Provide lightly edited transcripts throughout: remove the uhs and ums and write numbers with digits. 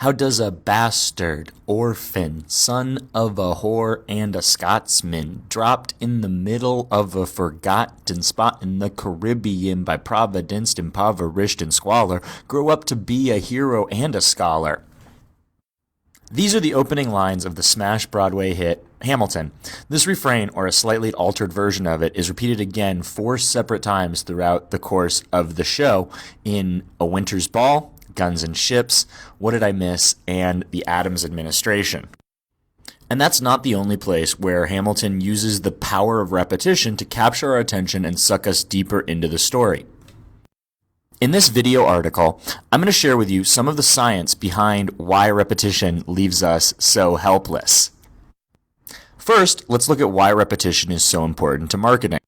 How does a bastard, orphan, son of a whore and a Scotsman, dropped in the middle of a forgotten spot in the Caribbean by Providence, impoverished and squalor, grow up to be a hero and a scholar? These are the opening lines of the smash Broadway hit Hamilton. This refrain, or a slightly altered version of it, is repeated again 4 separate times throughout the course of the show in A Winter's Ball, Guns and Ships, What Did I Miss, and The Adams Administration. And that's not the only place where Hamilton uses the power of repetition to capture our attention and suck us deeper into the story. In this video article, I'm going to share with you some of the science behind why repetition leaves us so helpless. First, let's look at why repetition is so important to marketing.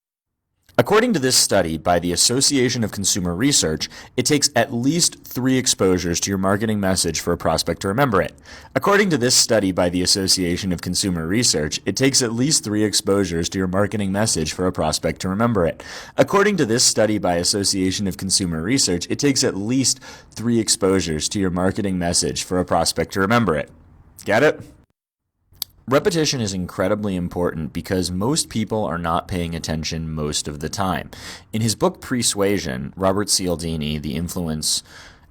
According to this study by the Association of Consumer Research, it takes at least 3 exposures to your marketing message for a prospect to remember it. According to this study by the Association of Consumer Research, it takes at least 3 exposures to your marketing message for a prospect to remember it. According to this study by Association of Consumer Research, it takes at least 3 exposures to your marketing message for a prospect to remember it. Get it? Repetition is incredibly important because most people are not paying attention most of the time. In his book Persuasion, Robert Cialdini, the influence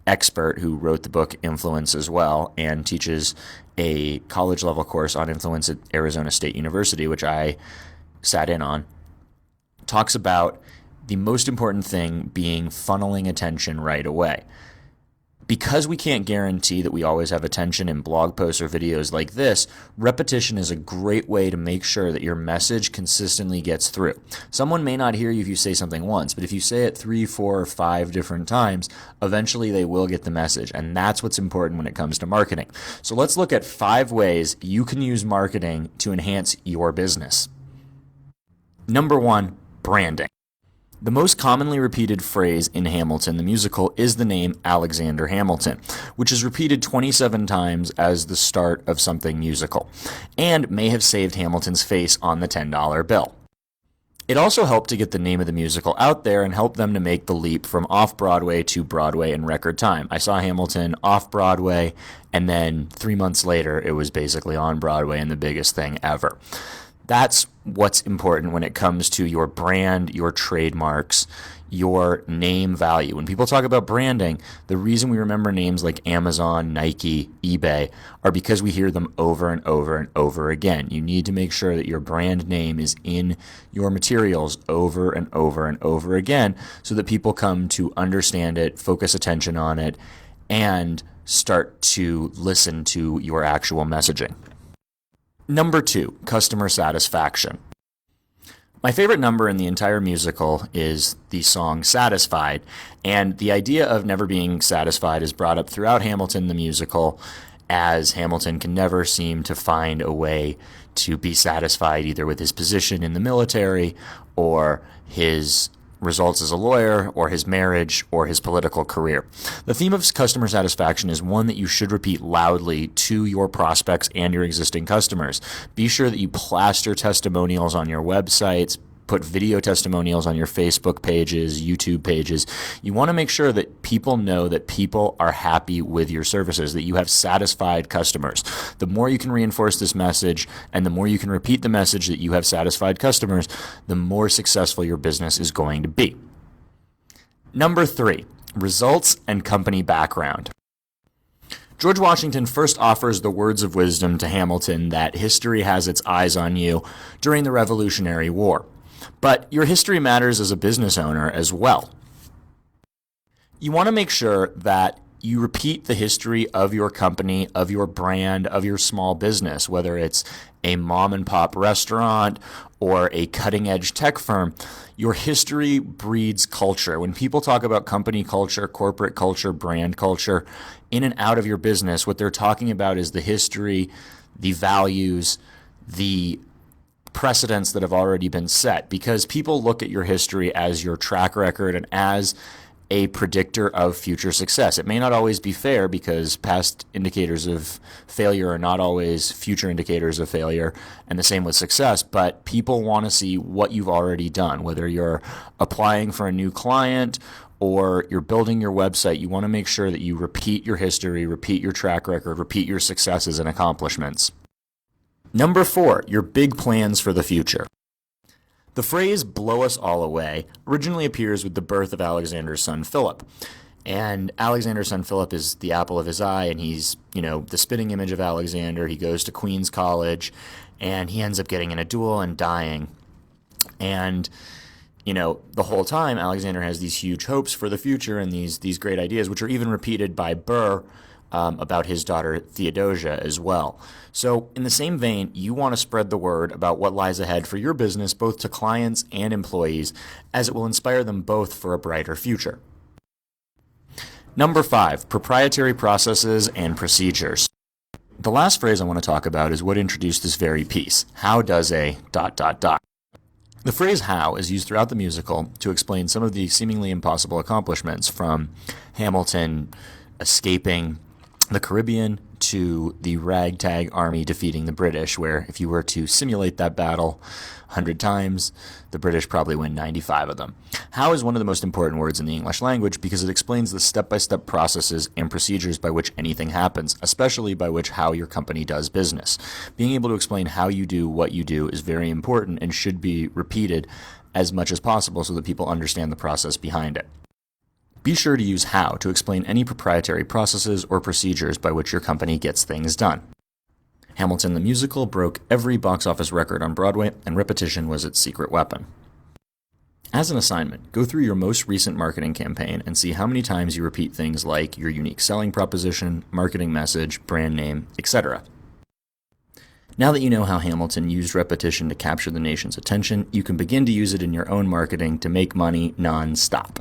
expert who wrote the book Influence as well and teaches a college-level course on influence at Arizona State University, which I sat in on, talks about the most important thing being funneling attention right away. Because we can't guarantee that we always have attention in blog posts or videos like this, repetition is a great way to make sure that your message consistently gets through. Someone may not hear you if you say something once, but if you say it 3, 4, or 5 different times, eventually they will get the message, and that's what's important when it comes to marketing. So let's look at 5 ways you can use marketing to enhance your business. Number 1, branding. The most commonly repeated phrase in Hamilton, the musical, is the name Alexander Hamilton, which is repeated 27 times as the start of something musical, and may have saved Hamilton's face on the $10 bill. It also helped to get the name of the musical out there and helped them to make the leap from off-Broadway to Broadway in record time. I saw Hamilton off-Broadway, and then 3 months later, it was basically on Broadway and the biggest thing ever. That's what's important when it comes to your brand, your trademarks, your name value. When people talk about branding, the reason we remember names like Amazon, Nike, eBay are because we hear them over and over and over again. You need to make sure that your brand name is in your materials over and over and over again so that people come to understand it, focus attention on it, and start to listen to your actual messaging. Number 2, customer satisfaction. My favorite number in the entire musical is the song Satisfied, and the idea of never being satisfied is brought up throughout Hamilton the musical, as Hamilton can never seem to find a way to be satisfied either with his position in the military or his results as a lawyer or his marriage or his political career. The theme of customer satisfaction is one that you should repeat loudly to your prospects and your existing customers. Be sure that you plaster testimonials on your websites, put video testimonials on your Facebook pages, YouTube pages. You want to make sure that people know that people are happy with your services, that you have satisfied customers. The more you can reinforce this message and the more you can repeat the message that you have satisfied customers, the more successful your business is going to be. Number 3, results and company background. George Washington first offers the words of wisdom to Hamilton that history has its eyes on you during the Revolutionary War. But your history matters as a business owner as well. You want to make sure that you repeat the history of your company, of your brand, of your small business, whether it's a mom and pop restaurant or a cutting edge tech firm. Your history breeds culture. When people talk about company culture, corporate culture, brand culture, in and out of your business, what they're talking about is the history, the values, the precedents that have already been set, because people look at your history as your track record and as a predictor of future success. It may not always be fair because past indicators of failure are not always future indicators of failure, and the same with success, but people want to see what you've already done, whether you're applying for a new client or you're building your website, you want to make sure that you repeat your history, repeat your track record, repeat your successes and accomplishments. Number 4, your big plans for the future. The phrase blow us all away originally appears with the birth of Alexander's son Philip. And Alexander's son Philip is the apple of his eye, and he's, the spitting image of Alexander. He goes to Queen's College, and he ends up getting in a duel and dying. And, the whole time, Alexander has these huge hopes for the future and these great ideas, which are even repeated by Burr about his daughter Theodosia as well. So in the same vein, you want to spread the word about what lies ahead for your business, both to clients and employees, as it will inspire them both for a brighter future. Number 5, proprietary processes and procedures. The last phrase I want to talk about is what introduced this very piece. How does a ... The phrase how is used throughout the musical to explain some of the seemingly impossible accomplishments, from Hamilton escaping the Caribbean to the ragtag army defeating the British, where if you were to simulate that battle 100 times, the British probably win 95 of them. How is one of the most important words in the English language because it explains the step-by-step processes and procedures by which anything happens, especially by which how your company does business. Being able to explain how you do what you do is very important and should be repeated as much as possible so that people understand the process behind it. Be sure to use how to explain any proprietary processes or procedures by which your company gets things done. Hamilton the musical broke every box office record on Broadway, and repetition was its secret weapon. As an assignment, go through your most recent marketing campaign and see how many times you repeat things like your unique selling proposition, marketing message, brand name, etc. Now that you know how Hamilton used repetition to capture the nation's attention, you can begin to use it in your own marketing to make money non-stop.